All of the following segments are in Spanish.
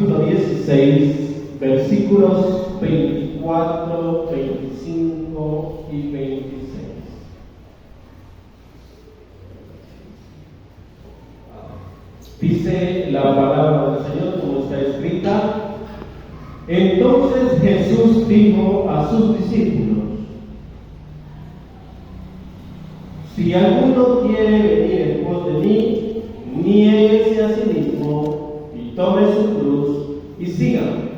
capítulo 16, versículos 24, 25 y 26. Dice la palabra del Señor como está escrita. Entonces Jesús dijo a sus discípulos: si alguno quiere venir en pos de mí, niéguese a sí mismo y tome su cruz y sígame.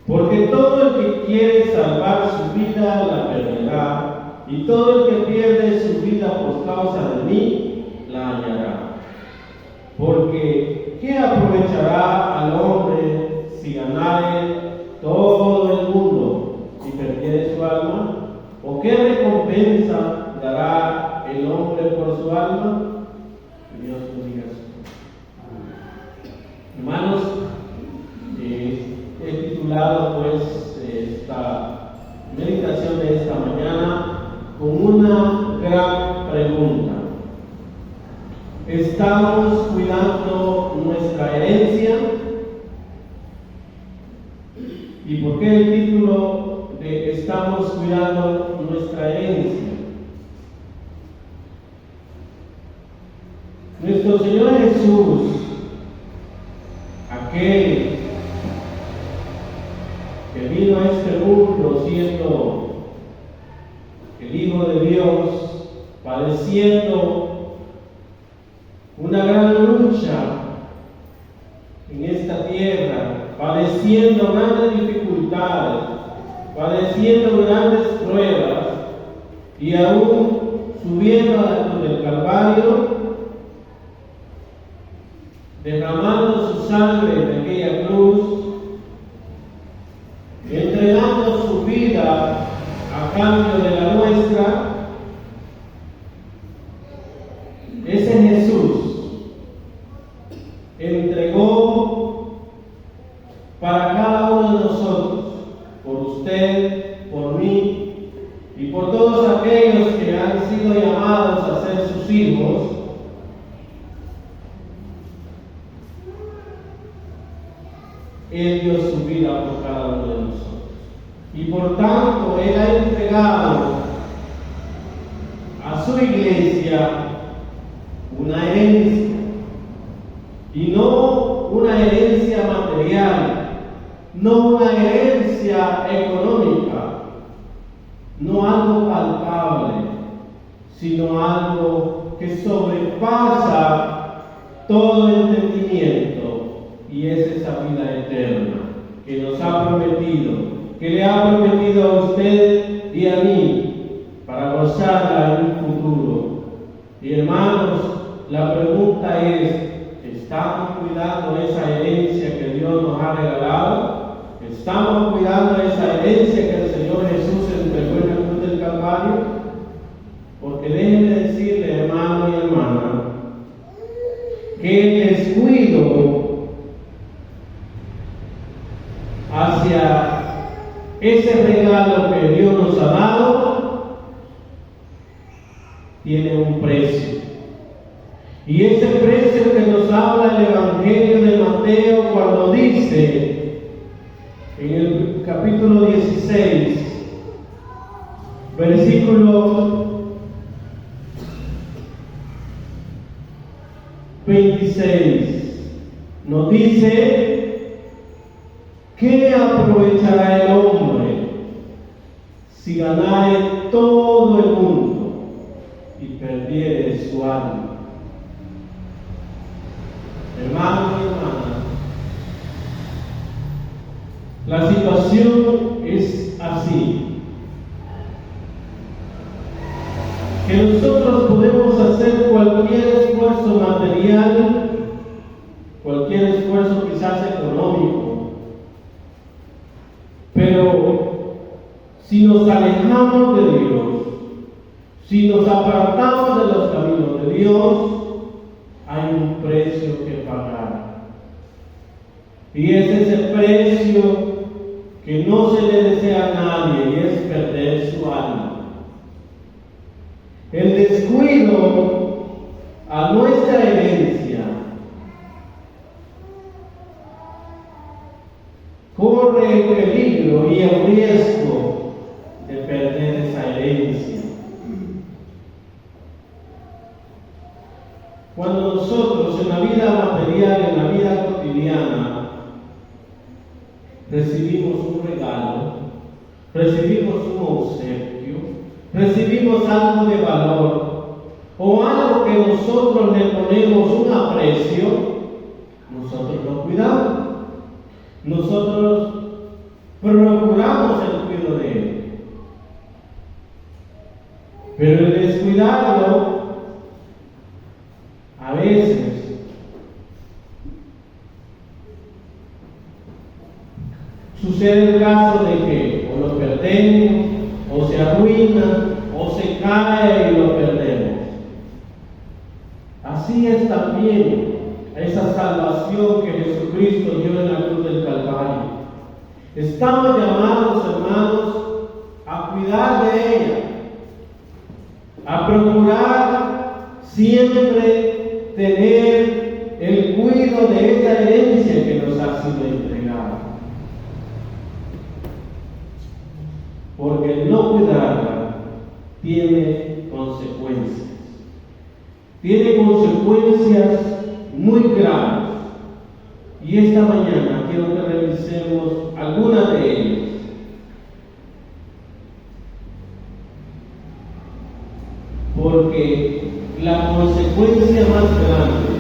Porque todo el que quiere salvar su vida la perderá, y todo el que pierde su vida por causa de mí la hallará. Porque ¿qué aprovechará al hombre si ganare todo el mundo y perdiere su alma? ¿O qué recompensa dará el hombre por su alma? Que Dios bendiga su. Hermanos, he titulado pues esta meditación de esta mañana con una gran pregunta. ¿Estamos cuidando nuestra herencia? ¿Y por qué el título de estamos cuidando nuestra herencia? Nuestro Señor Jesús, aquel que vino a este mundo siendo el Hijo de Dios, padeciendo una gran lucha en esta tierra, padeciendo grandes dificultades, padeciendo grandes pruebas y aún subiendo a la cruz del Calvario, derramando su sangre en aquella cruz, entregando su vida a cambio de la nuestra. Ese Jesús entregó para cada uno de nosotros, por usted, por mí y por todos aquellos que han sido llamados a ser sus hijos, Él dio su vida por cada uno de nosotros. Y por tanto, Él ha entregado a su iglesia una herencia. Y no una herencia material, no una herencia económica, no algo palpable, sino algo que sobrepasa todo entendimiento, y es esa vida eterna que nos ha prometido, que le ha prometido a usted y a mí para gozarla en un futuro. Y hermanos, la pregunta es: ¿estamos cuidando esa herencia que Dios nos ha regalado? ¿Estamos cuidando esa herencia que el Señor Jesús entregó en la cruz del Calvario? Porque déjenme decirle, hermano y hermana, que el descuido hacia ese regalo que Dios nos ha dado tiene un precio. Y ese precio que nos habla el Evangelio de Mateo cuando dice en el capítulo 16, versículo 26, nos dice: ¿qué aprovechará el hombre si ganare todo el mundo y perdiere su alma? Hermanos y hermanas, la situación es así, que nosotros podemos hacer cualquier esfuerzo material, cualquier esfuerzo quizás económico, pero si nos alejamos de Dios, si nos apartamos de los caminos de Dios, hay un precio que pagar. Y es ese precio que no se le desea a nadie, y es perder su alma. El descuido a nuestra herencia corre el peligro y el riesgo de perder esa herencia. Cuando nosotros en la vida material, en la vida cotidiana, recibimos un regalo, recibimos un obsequio, recibimos algo de valor o algo que nosotros le ponemos un aprecio, nosotros lo cuidamos, nosotros procuramos el cuidado de él. Pero el descuidarlo, a veces, sucede el caso de que o lo perdemos, o se arruina, o se cae y lo perdemos. Así es también esa salvación que Jesucristo dio en la cruz del Calvario. Estamos llamados, hermanos, a cuidar de ella, a procurar siempre tener el cuidado de esta herencia que nos ha sido entregada. Porque el no cuidarla tiene consecuencias. Tiene consecuencias muy graves. Y esta mañana quiero que revisemos algunas de ellas. Porque la consecuencia más grande,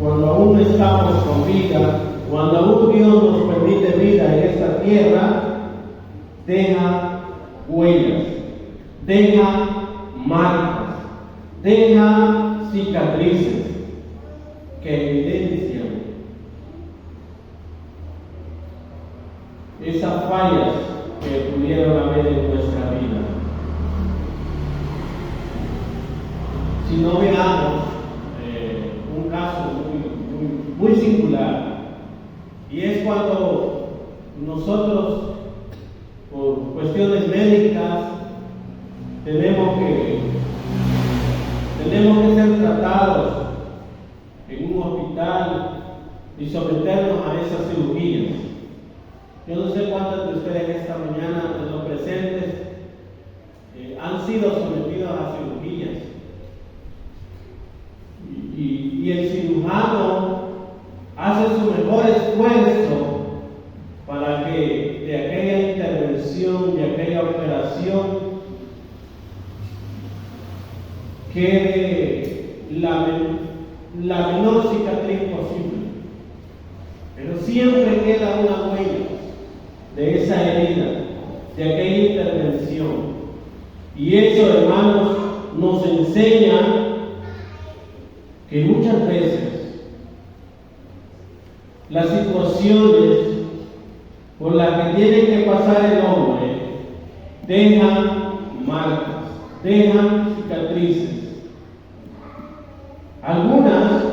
cuando aún estamos con vida, cuando aún Dios nos permite vida en esta tierra, deja huellas, deja marcas, deja cicatrices que evidencian esas fallas que pudieron haber en nuestra vida. Si no veamos un caso muy singular, y es cuando nosotros, por cuestiones médicas, tenemos que ser tratados en un hospital y someternos a esas cirugías. Yo no sé cuántos de ustedes esta mañana, de los presentes, han sido sometidos a cirugías. Y el cirujano hace su mejor esfuerzo para que de aquella intervención, de aquella operación, quede la menor cicatriz posible. Pero siempre queda una huella de esa herida, de aquella intervención. Y eso, hermanos, nos enseña que muchas veces las situaciones por las que tiene que pasar el hombre dejan marcas, dejan cicatrices. Algunas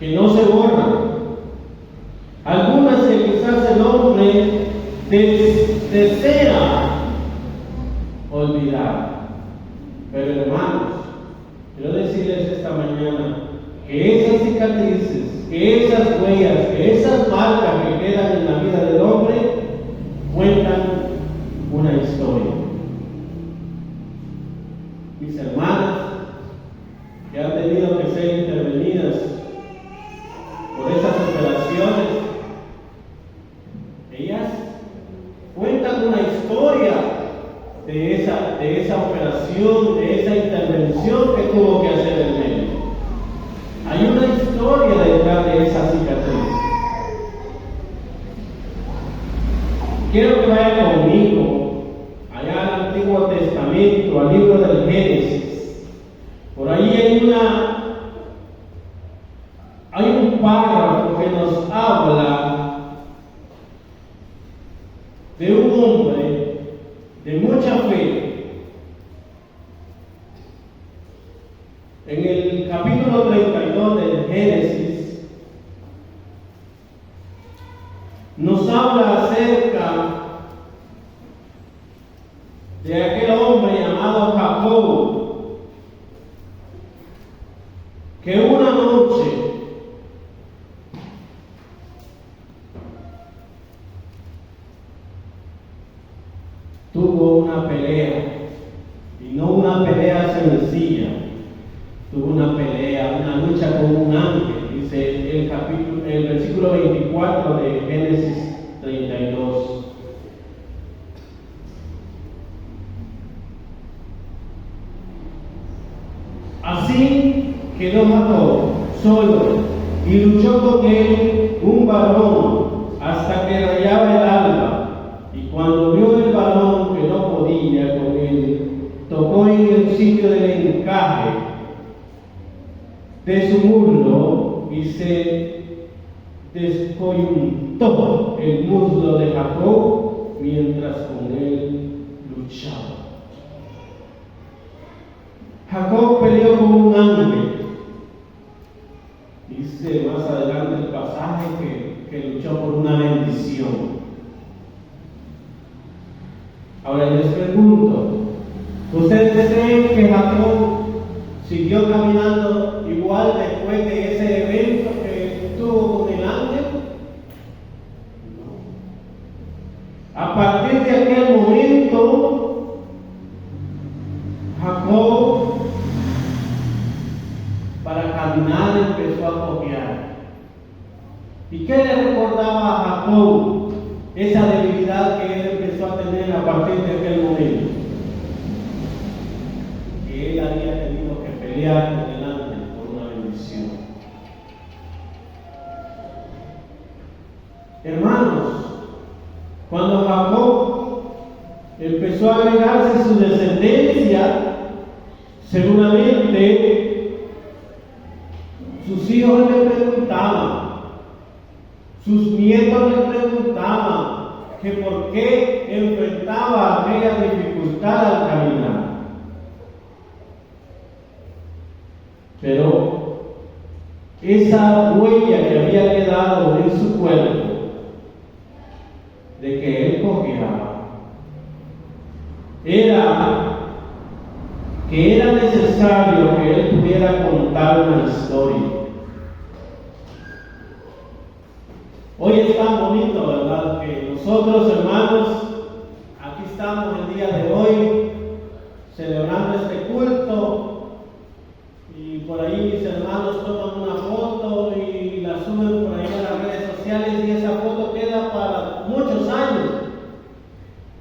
que no se borran, algunas que quizás el hombre desea olvidar. Pero hermanos, quiero decirles esta mañana que esas cicatrices, que esas huellas, que esas marcas que quedan en la vida del hombre cuentan una historia. Mis hermanas que han tenido que ser intervenidas por esas operaciones, ellas cuentan una historia de esa operación, de esa intervención que tuvo que hacer el médico. Hay una historia detrás de esa cicatriz. Quiero que vaya conmigo allá al Antiguo Testamento, al libro del Génesis. Por ahí hay un párrafo que nos habla de un hombre de mucha fe. En el capítulo 32 del Génesis nos habla acerca de aquel hombre llamado Jacob, que una noche tuvo una pelea, una lucha con un ángel, dice el versículo 24 de Génesis 32. Así quedó Jacob solo y luchó con él un varón hasta que rayaba el alba. Y cuando vio el varón que no podía con él, tocó en el sitio del encaje de su muslo y se descoyuntó el muslo de Jacob mientras con él luchaba. Jacob peleó con un ángel. Dice más adelante el pasaje que luchó por una bendición. Ahora les pregunto, ¿ustedes creen que Jacob siguió caminando igual después de ese evento que tuvo con el ángel? No. A partir de aquel momento, Jacob, para caminar, empezó a cojear. ¿Y qué le recordaba a Jacob esa debilidad que él empezó a tener a partir de aquel momento? Que él había tenido que pelear con el ángel por una bendición. Hermanos, cuando Jacob empezó a agregarse su descendencia, seguramente sus hijos le preguntaban, sus nietos le preguntaban que por qué enfrentaba aquella dificultad al caminar. Pero esa huella que había quedado en su cuerpo de que él cojeaba era que era necesario que él pudiera contar una historia. Hoy es tan bonito, ¿verdad?, que nosotros, hermanos, aquí estamos el día de hoy celebrando este culto, y por ahí mis hermanos toman una foto y la suben por ahí a las redes sociales, y esa foto queda para muchos años.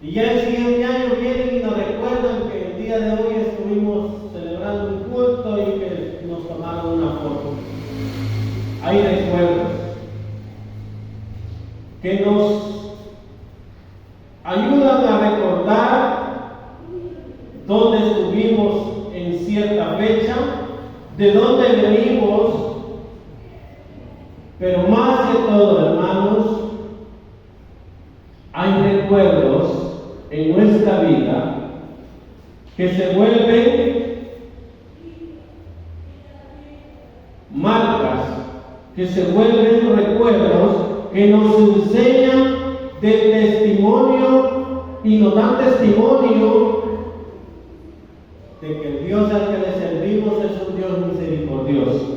Y ya el siguiente año vienen y nos recuerdan que el día de hoy estuvimos celebrando un culto y que nos tomaron una foto. Hay recuerdos que nos ayudan a recordar dónde estuvimos en cierta fecha, de dónde venimos, pero más que todo, hermanos, hay recuerdos en nuestra vida que se vuelven marcas, que se vuelven recuerdos que nos enseñan del testimonio y nos dan testimonio de que el Dios al que le servimos es un Dios misericordioso.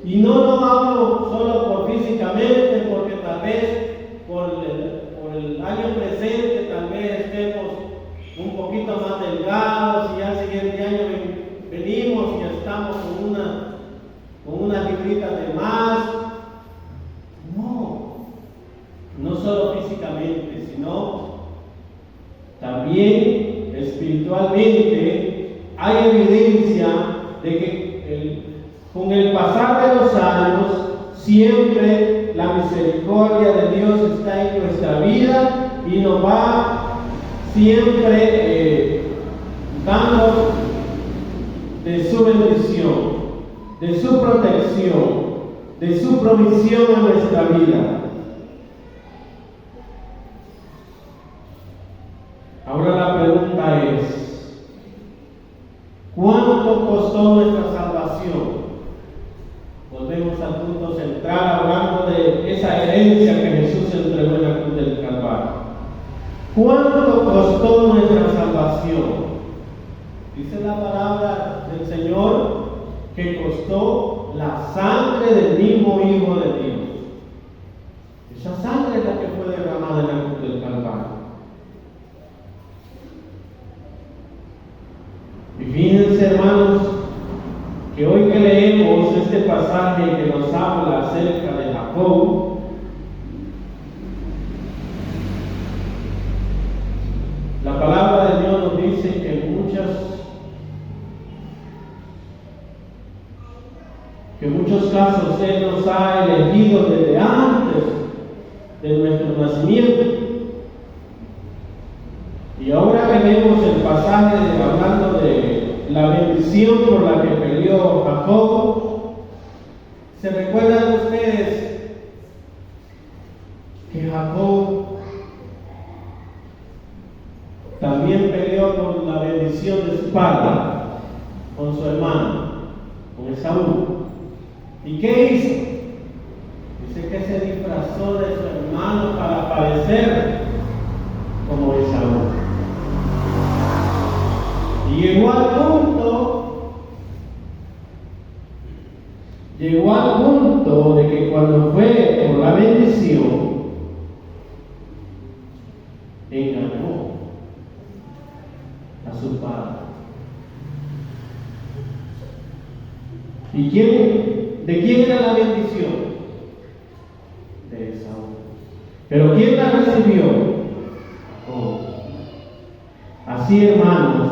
Y no lo hablo solo por físicamente, porque tal vez por el año presente tal vez estemos un poquito más delgados y al siguiente año venimos y estamos con una librita de más. No solo físicamente, sino también espiritualmente. Hay evidencia de que con el pasar de los años siempre la misericordia de Dios está en nuestra vida y nos va siempre dando de su bendición, de su protección, de su provisión a nuestra vida. Ahora la pregunta es, ¿cuánto costó nuestra salvación? Volvemos al punto central, hablando de esa herencia que Jesús entregó en la cruz del Calvario. ¿Cuánto costó nuestra salvación? Dice la palabra del Señor que costó la sangre del mismo Hijo de Dios. Esa sangre es la que fue derramada en la cruz del Calvario. Y fíjense, hermanos, que hoy que leemos este pasaje que nos habla acerca de Jacob, la palabra de Dios nos dice que en muchos casos Él nos ha elegido desde antes de nuestro nacimiento. Y ahora que vemos el pasaje hablando de la bendición por la que peleó Jacob, ¿se recuerdan ustedes que Jacob también peleó por la bendición de su padre con su hermano, con Esaú? ¿Y qué hizo? Dice que se disfrazó de su hermano para parecer como Esaú. Y llegó al punto de que cuando fue por la bendición, engañó a su padre. ¿Y de quién era la bendición? De Esaú. ¿Pero quién la recibió? Oh. Así, hermanos,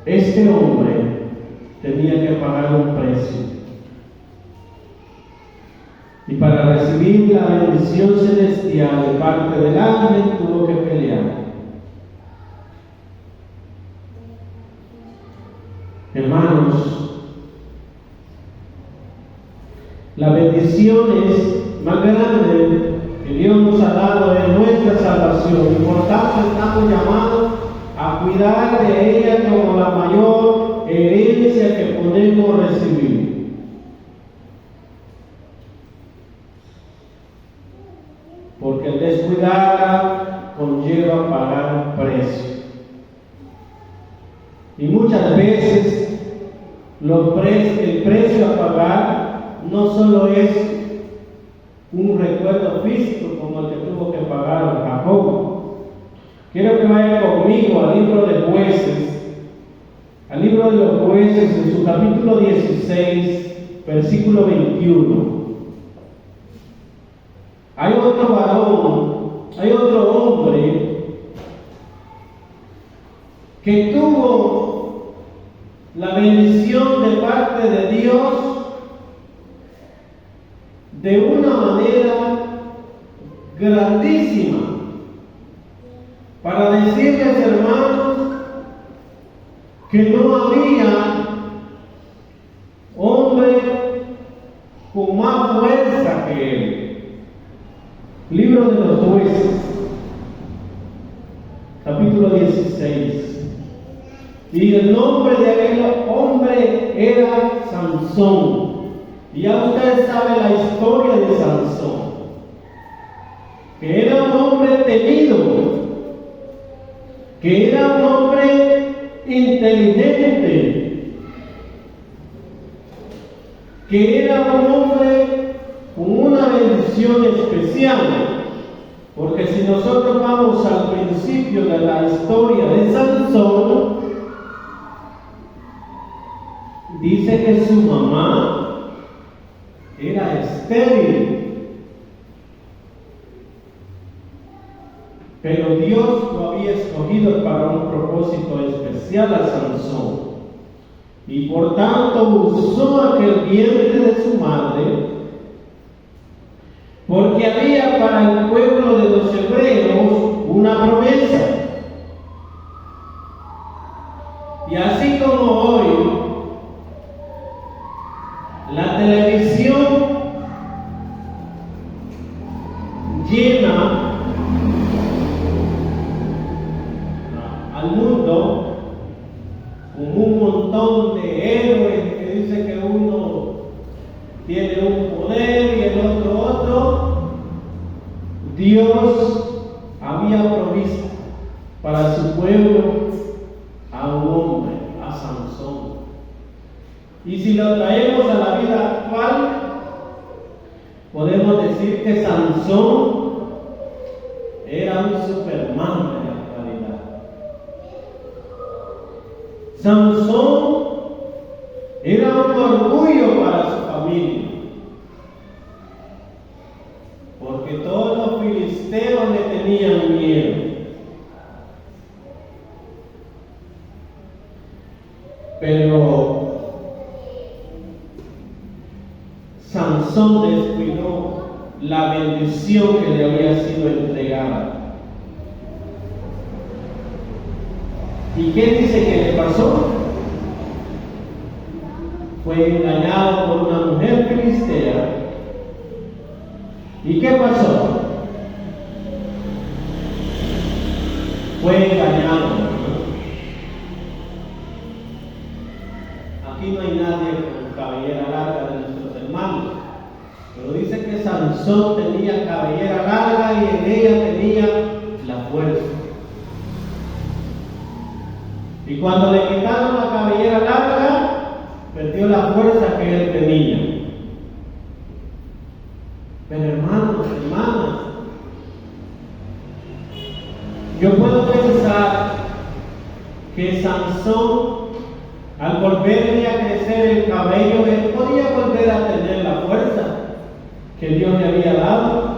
este hombre tenía que pagar un precio. Y para recibir la bendición celestial de parte del ángel tuvo que pelear. Hermanos, la bendición es más grande que Dios nos ha dado en nuestra salvación, y por tanto estamos llamados a cuidar de ella como la mayor herencia que podemos recibir. Porque el descuidarla conlleva pagar un precio. Y muchas veces el precio a pagar no solo es un recuerdo físico como el que tuvo que pagar Jacob. Quiero que vayan conmigo al libro de Jueces, al libro de los Jueces, en su capítulo 16, versículo 21. Hay otro hombre que tuvo la bendición de parte de Dios de una manera grandísima, para decirles, hermanos, que no había hombre con más fuerza que él. Libro de los Jueces, capítulo 16. Y el nombre de aquel hombre era Sansón. Y ya ustedes saben la historia de Sansón, que era un hombre temido, que era un hombre inteligente, que era un hombre con una bendición especial. Porque si nosotros vamos al principio de la historia de Sansón, dice que su mamá era estéril, pero Dios lo había escogido para un propósito especial a Sansón, y por tanto usó aquel vientre de su madre, porque había para el pueblo de los hebreos una promesa. Y así como hoy la televisión llena al mundo con un montón de héroes que dicen que uno tiene un poder y el otro, Dios había provisto para su pueblo a un hombre, a Sansón. Y si lo traemos a la vida actual, podemos decir que Sansón era un Superman de la actualidad. Sansón era un orgullo para su familia, porque todos los filisteos le tenían miedo. Pero Sansón descuidó la bendición que le había sido entregada. ¿Y qué dice que le pasó? Fue engañado por una mujer filistea. ¿Y qué pasó? Fue engañado. Aquí no hay nadie con cabellera larga de nuestros hermanos, pero dice que Sansón tenía cabellera larga y en ella tenía la fuerza. Y cuando le quitaron la cabellera larga, perdió la fuerza que él tenía. Pero hermanos, hermanas, yo puedo pensar que Sansón, al volverle a crecer el cabello, él podía volver a tener la fuerza que Dios le había dado.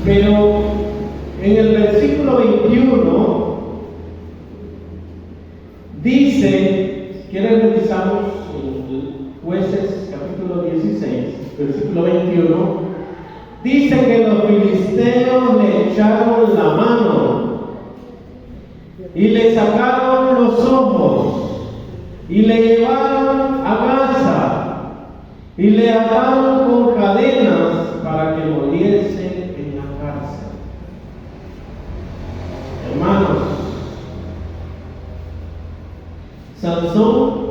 Pero en el versículo 21 dice, si quieren revisamos Jueces capítulo 16, versículo 21, dice que los filisteos le echaron la mano y le sacaron los ojos y le llevaron a Gaza y le ataron con cadenas para que muriese en la cárcel. Hermanos, Sansón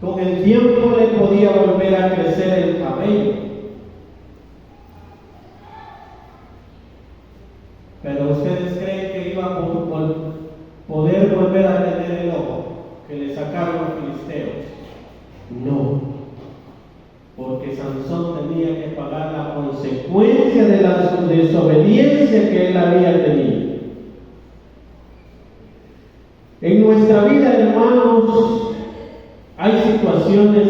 con el tiempo le podía volver a crecer el cabello, pero ¿ustedes creen que iba a poder volver a tener el ojo que le sacaron los filisteos? No, porque Sansón tenía que pagar la consecuencia de la desobediencia que él había tenido. En nuestra vida, hermanos, hay situaciones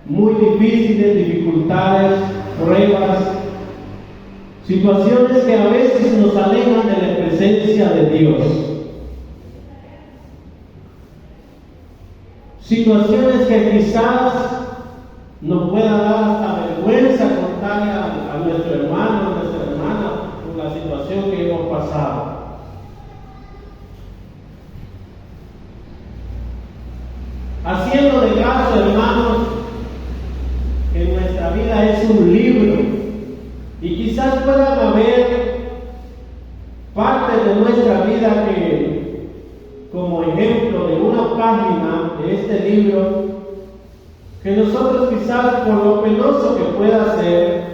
muy difíciles, dificultades, pruebas, situaciones que a veces nos alejan de la presencia de Dios. Situaciones que quizás nos pueda dar hasta vergüenza contarle a nuestro hermano, a nuestra hermana, por la situación que hemos pasado. Haciendo de caso, hermanos, que nuestra vida es un libro y quizás puedan haber partes de nuestra vida que, como ejemplo de una página de este libro, que nosotros quizás por lo penoso que pueda ser,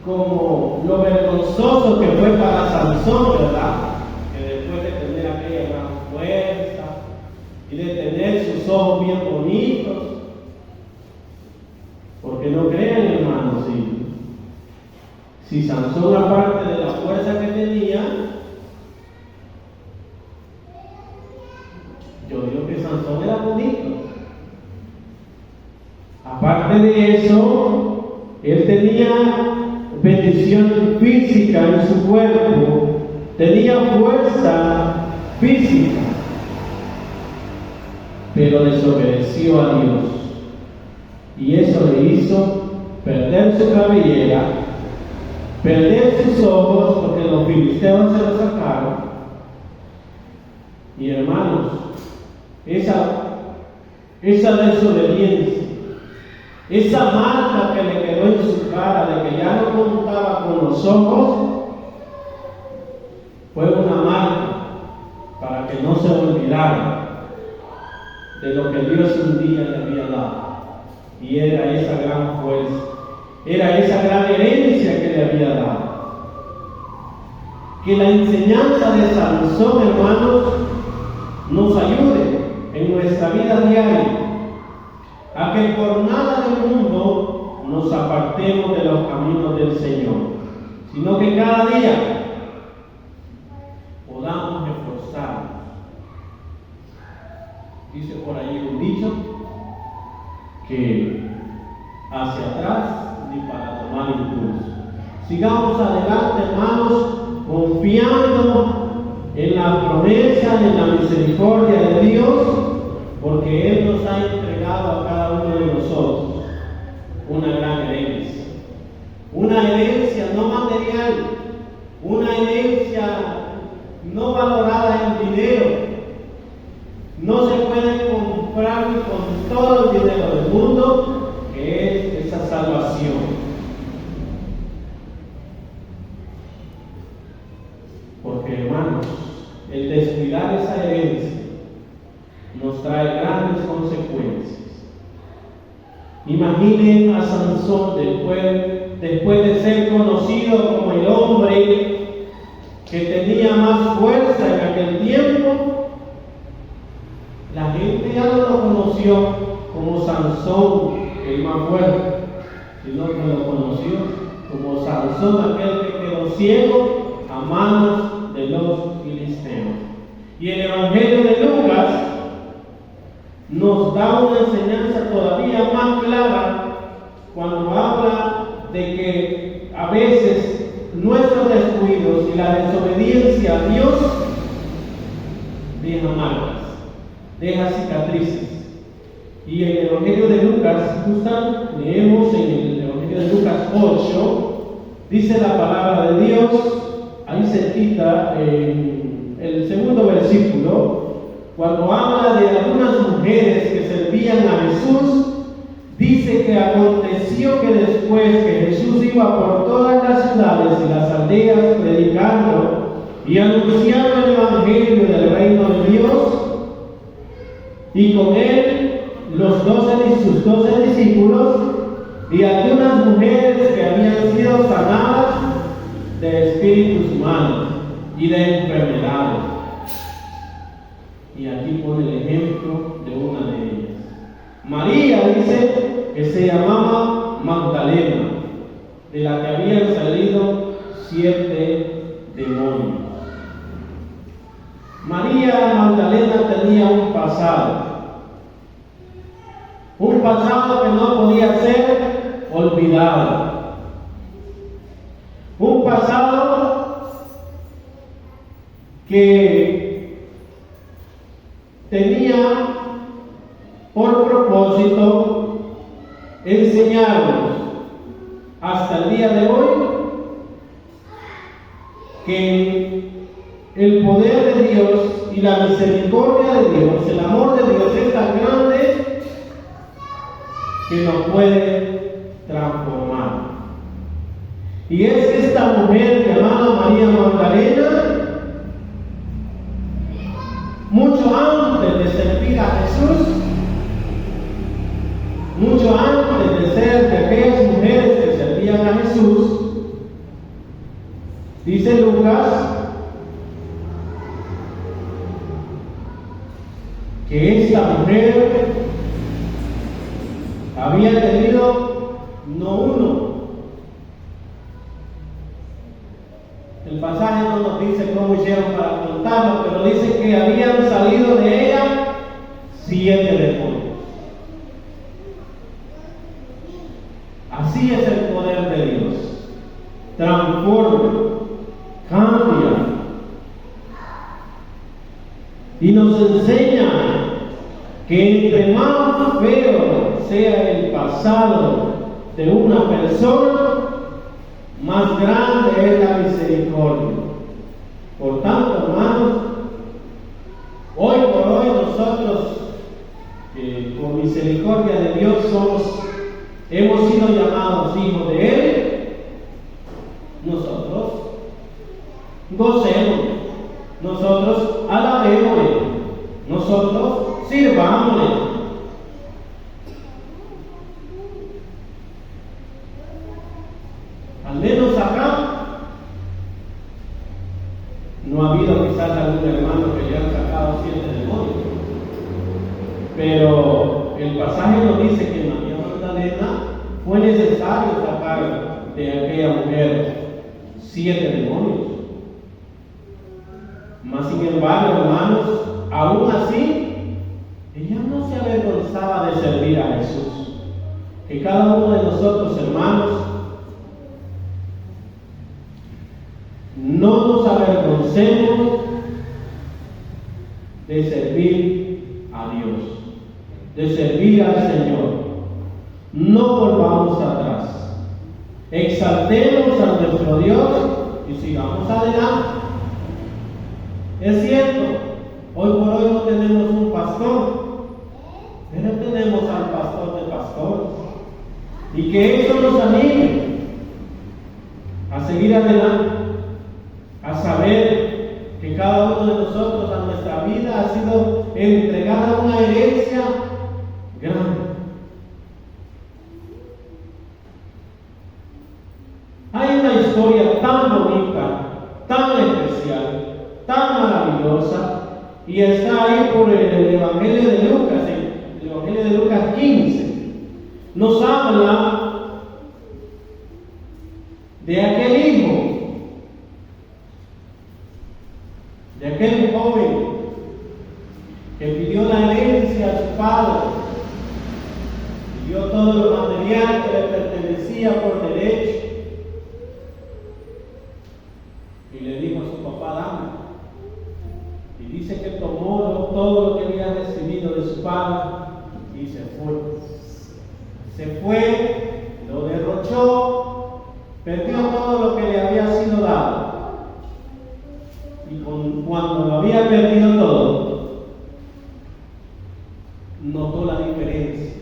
como lo vergonzoso que fue para Sansón, ¿verdad? Que después de tener aquella gran fuerza y de tener sus ojos bien bonitos, porque no crean, hermanos, si Sansón, aparte de la fuerza que tenía, yo digo que Sansón era bonito. Aparte de eso, él tenía bendición física en su cuerpo, tenía fuerza física, pero desobedeció a Dios. Y eso le hizo perder su cabellera, perder sus ojos, porque los filisteos se los sacaron. Y hermanos, esa desobediencia, esa marca que le quedó en su cara de que ya no contaba con los ojos, fue una marca para que no se olvidara de lo que Dios un día le había dado. Y era esa gran fuerza, era esa gran herencia que le había dado. Que la enseñanza de Sansón, hermanos, nos ayude en nuestra vida diaria a que por nada del mundo apartemos de los caminos del Señor, sino que cada día podamos esforzarnos. Dice por ahí un dicho que hacia atrás ni para tomar impulso. Sigamos adelante, hermanos, confiando en la promesa y en la misericordia de Dios, porque Él nos ha entregado a cada uno de nosotros una gran herencia. Una herencia no material, una herencia no valorada en dinero. No se puede comprar con todo el dinero del mundo, que es esa salvación. Porque, hermanos, el descuidar esa herencia nos trae grandes consecuencias. Imaginen a Sansón después de ser conocido como el hombre que tenía más fuerza en aquel tiempo. La gente ya no lo conoció como Sansón, el más fuerte, sino que lo conoció como Sansón, aquel que quedó ciego a manos de los filisteos. Y el Evangelio de Lucas nos da una enseñanza todavía más clara cuando habla de que a veces nuestros descuidos y la desobediencia a Dios deja marcas, deja cicatrices. Y en el Evangelio de Lucas, leemos en el Evangelio de Lucas 8, dice la palabra de Dios, ahí cerquita en el segundo versículo, cuando habla de algunas mujeres que servían a Jesús, dice que aconteció que después que Jesús iba por todas las ciudades y las aldeas predicando y anunciando el Evangelio del reino de Dios, y con él sus 12 discípulos y algunas mujeres que habían sido sanadas de espíritus malos y de enfermedades. Y aquí pone el ejemplo de una de ellas. María dice que se llamaba Magdalena, de la que habían salido 7 demonios. María Magdalena tenía un pasado que no podía ser olvidado, un pasado que tenía por propósito enseñarnos hasta el día de hoy que el poder de Dios y la misericordia de Dios, el amor de Dios es tan grande que nos puede transformar. Y es esta mujer llamada María Magdalena, mucho antes de servir a Jesús, mucho antes de ser de aquellas mujeres que servían a Jesús, dice Lucas que esta mujer había tenido no uno. El pasaje no nos dice cómo hicieron para contarlo, pero dice que habían salido de ella 7 demonios. Así es el poder de Dios. Transforma, cambia y nos enseña que entre más feo sea el pasado de una persona, más grande es la misericordia. Por tanto, hermanos, hoy por hoy nosotros, por misericordia de Dios, hemos sido llamados hijos de Él. Nosotros gocemos, nosotros alabémosle, nosotros sirvámosle. Al menos acá no ha habido quizás algún hermano que le han sacado 7 demonios, pero el pasaje nos dice que María Magdalena fue necesario sacar de aquella mujer 7 demonios. Mas sin embargo, hermanos, aún así, ella no se avergonzaba de servir a Jesús. Que cada uno de nosotros, hermanos, no nos avergoncemos de servir a Dios, de servir al Señor. No volvamos atrás. Exaltemos a nuestro Dios y sigamos adelante. Es cierto, hoy por hoy no tenemos un pastor, pero tenemos al pastor de pastores. Y que eso nos anime a seguir adelante, a saber que cada uno de nosotros, a nuestra vida, ha sido entregada una herencia grande. Hay una historia tan bonita, tan especial, tan maravillosa, y está ahí por el Evangelio de Lucas, el Evangelio de Lucas 15. Nos habla de aquel hijo, de aquel joven que pidió la herencia a su padre, pidió todo lo material que le pertenecía por derecho, y le dijo a su papá: dame. Y dice que tomó todo lo que había recibido de su padre y se fue. Se fue, lo derrochó, perdió todo lo que le había sido dado. Y cuando lo había perdido todo, notó la diferencia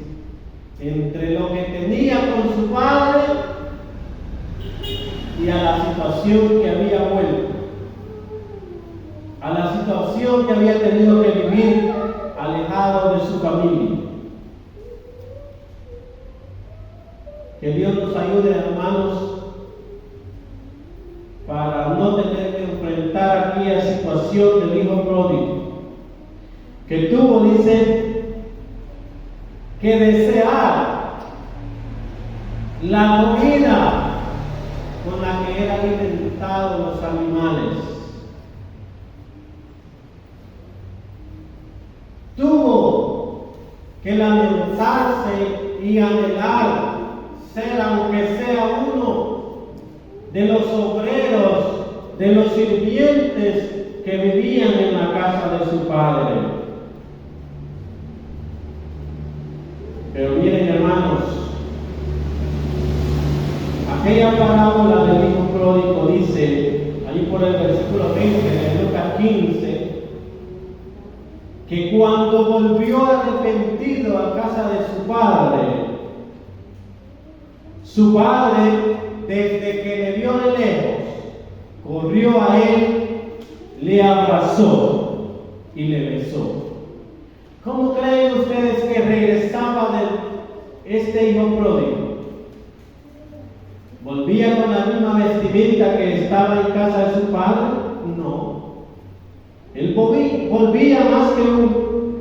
entre lo que tenía con su padre y a la situación que había vuelto, a la situación que había tenido que vivir alejado de su familia. Que Dios nos ayude, hermanos, para no tener que enfrentar aquella situación del hijo pródigo, que tuvo, dice, que desear la comida con la que eran alimentados los animales. Tuvo que lamentarse y anhelar ser, aunque sea uno de los obreros, de los sirvientes que vivían en la casa de su padre. Pero miren, hermanos, aquella parábola del hijo pródigo dice, ahí por el versículo 20 de Lucas 15, que cuando volvió arrepentido a casa de su padre, desde que le vio de lejos, corrió a él, le abrazó y le besó. ¿Cómo creen ustedes que regresaba de este hijo pródigo? ¿Volvía con la misma vestimenta que estaba en casa de su padre? No. Él volvía más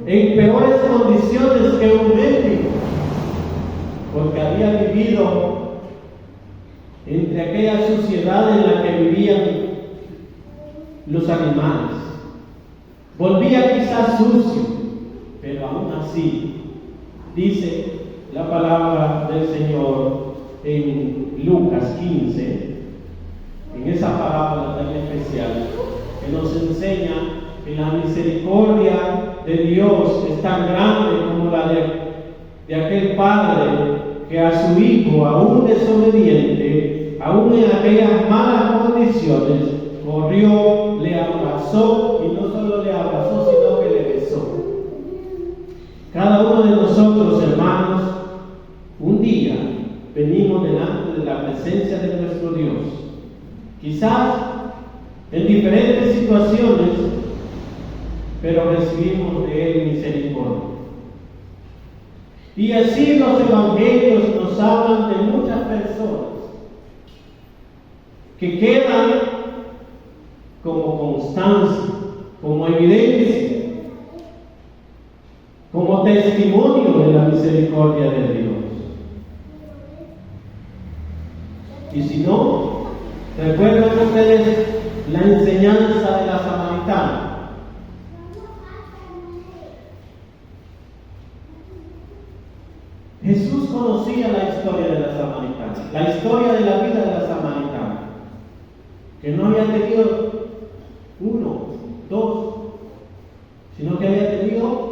en peores condiciones que un mendigo, porque había vivido entre aquella suciedad en la que vivían los animales. Volvía quizás sucio, pero aún así, dice la palabra del Señor en Lucas 15, en esa parábola tan especial, que nos enseña que la misericordia de Dios es tan grande como la de aquel padre que a su hijo, aún desobediente, aún en aquellas malas condiciones, corrió, le abrazó, y no solo le abrazó, sino que le besó. Cada uno de nosotros, hermanos, un día venimos delante de la presencia de nuestro Dios, quizás en diferentes situaciones, pero recibimos de Él misericordia. Y así los evangelios nos hablan de muchas personas que quedan como constancia, como evidencia, como testimonio de la misericordia de Dios. Y si no, recuerden ustedes la enseñanza de la samaritana. Jesús conocía la historia de la samaritana, la historia de la vida de la samaritana, que no había tenido uno, dos, sino que había tenido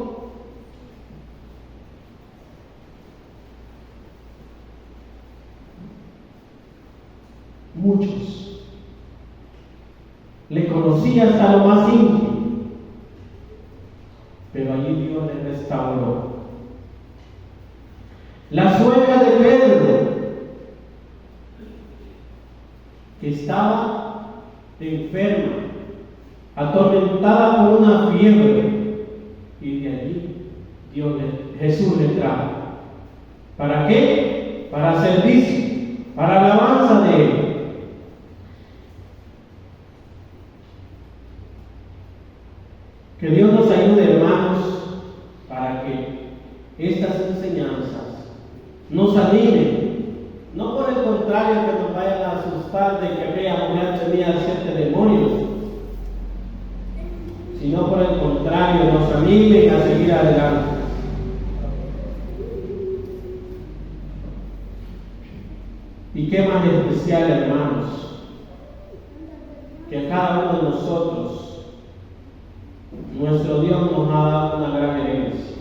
muchos. Le conocía hasta lo más íntimo, pero allí Dios le restauró. La suegra de Pedro, que estaba enferma, atormentada por una fiebre, y de allí Jesús le trajo. ¿Para qué? Para servicio, para alabanza de Él. Que Dios nos ayude, hermanos, para que estas enseñanzas nos animen, no por el contrario que nos vayan a asustar de que aquella mujer tenía 7 demonios, sino por el contrario, nos animen a seguir adelante. Y qué más especial, hermanos, que a cada uno de nosotros nuestro Dios nos ha dado una gran herencia.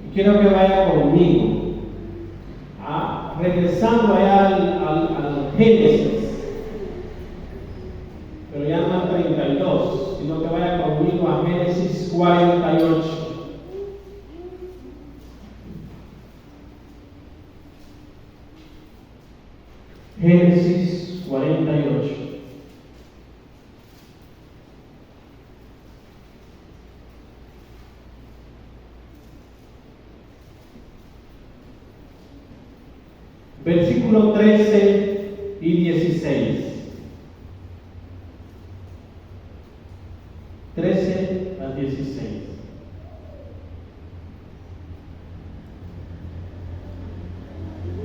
Y quiero que vaya conmigo, regresando allá al Génesis, pero ya no al 32, sino que vaya conmigo a Génesis 48. Génesis 48. Versículo 13 y 16. 13 a 16.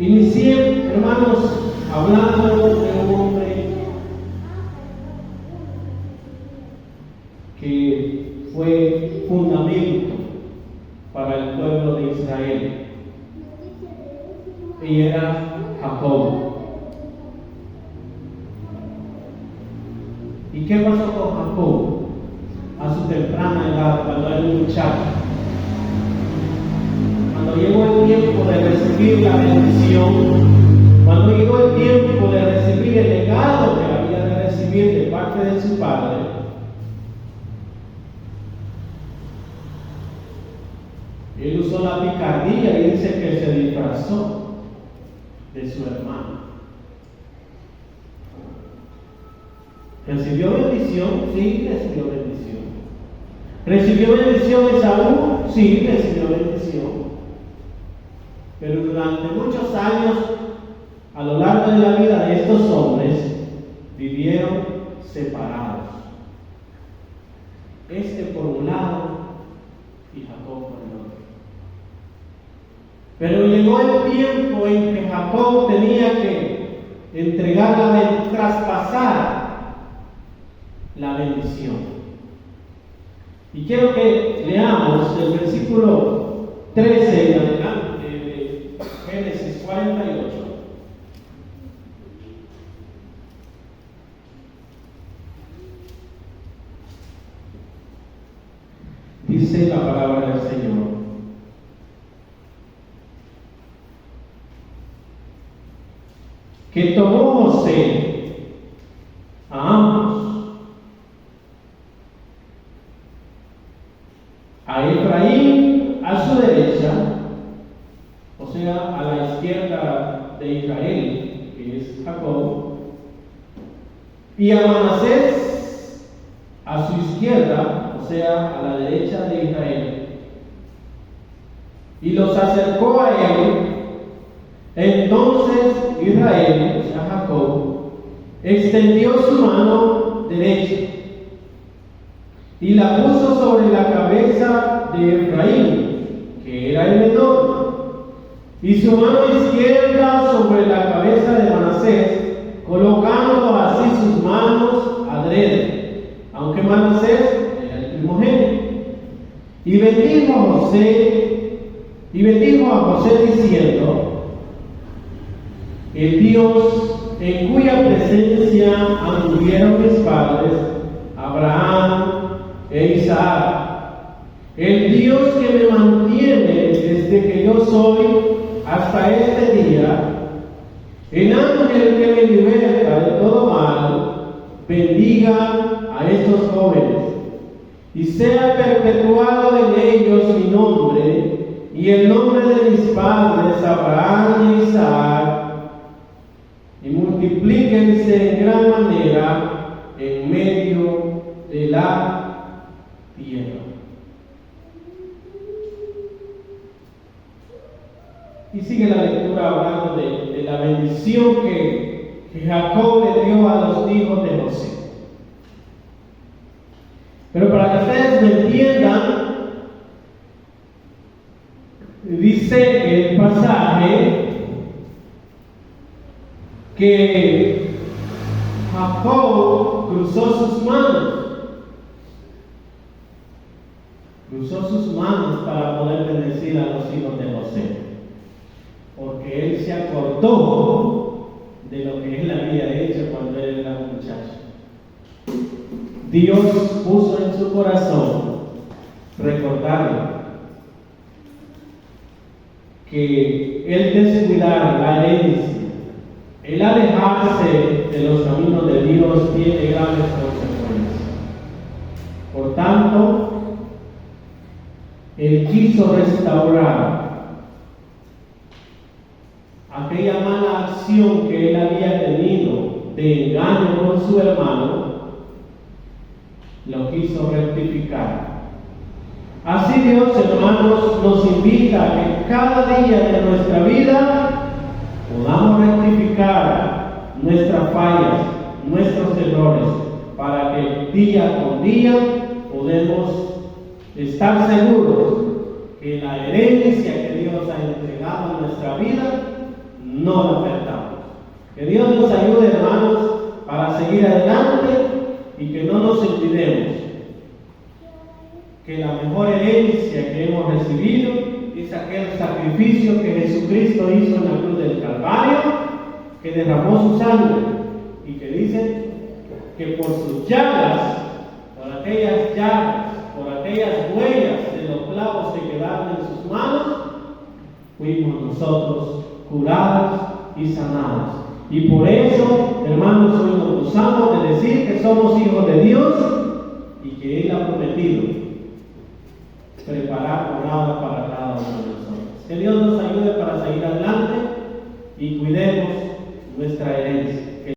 Inicié, hermanos, hablando de un hombre que fue fundamento para el pueblo de Israel. Y era Jacob. ¿Y qué pasó con Jacob? A su temprana edad, cuando era un muchacho. Cuando llegó el tiempo de recibir la bendición, cuando llegó el tiempo de recibir el legado que había de recibir de parte de su padre, él usó la picardía y dice que se disfrazó de su hermano. ¿Recibió bendición? Sí, recibió bendición. ¿Recibió bendición Esaú? Sí, recibió bendición. Pero durante muchos años, a lo largo de la vida de estos hombres, vivieron separados. Este por un lado y Jacob por el otro. Pero llegó el tiempo en que Jacob tenía que entregar traspasar la bendición. Y quiero que leamos el versículo 13 en adelante de Génesis 48. Dice la palabra del Señor: que tomó José a ambos, a Efraín a su derecha, o sea, a la izquierda de Israel, que es Jacob, y a Manasés a su izquierda, o sea, a la derecha de Israel, y los acercó a él. Entonces Israel, o sea Jacob, extendió su mano derecha y la puso sobre la cabeza de Efraín, que era el menor, y su mano izquierda sobre la cabeza de Manasés, el Dios en cuya presencia anduvieron mis padres, Abraham e Isaac, el Dios que me mantiene desde que yo soy hasta este día, el ángel que me liberta de todo mal, bendiga a estos jóvenes y sea perpetuado en ellos mi nombre y el nombre de mis padres Abraham y Isaac, y multiplíquense en gran manera en medio de la tierra. Y sigue la lectura hablando de la bendición que Jacob le dio a los hijos de José. Pero para que ustedes me entiendan, dice el pasaje que Jacob cruzó sus manos para poder bendecir a los hijos de José, porque él se acordó de lo que él había hecho cuando él era un muchacho. Dios puso en su corazón recordarle que el descuidar la herencia, el alejarse de los caminos de Dios tiene grandes consecuencias. Por tanto, él quiso restaurar aquella mala acción que él había tenido de engaño con su hermano, lo quiso rectificar. Así Dios, hermanos, nos invita a que cada día de nuestra vida podamos rectificar nuestras fallas, nuestros errores, para que día con día podemos estar seguros que la herencia que Dios ha entregado en nuestra vida no la perdamos. Que Dios nos ayude, hermanos, para seguir adelante y que no nos olvidemos que la mejor herencia que hemos recibido es aquel sacrificio que Jesucristo hizo en la cruz del Calvario, que derramó su sangre y que dice que por sus llagas, por aquellas llagas, por aquellas huellas de los clavos que quedaron en sus manos, fuimos nosotros curados y sanados. Y por eso, hermanos, hoy nos gozamos de decir que somos hijos de Dios y que Él ha prometido preparar morada para cada uno de nosotros. Que Dios nos ayude para seguir adelante y cuidemos nuestra herencia.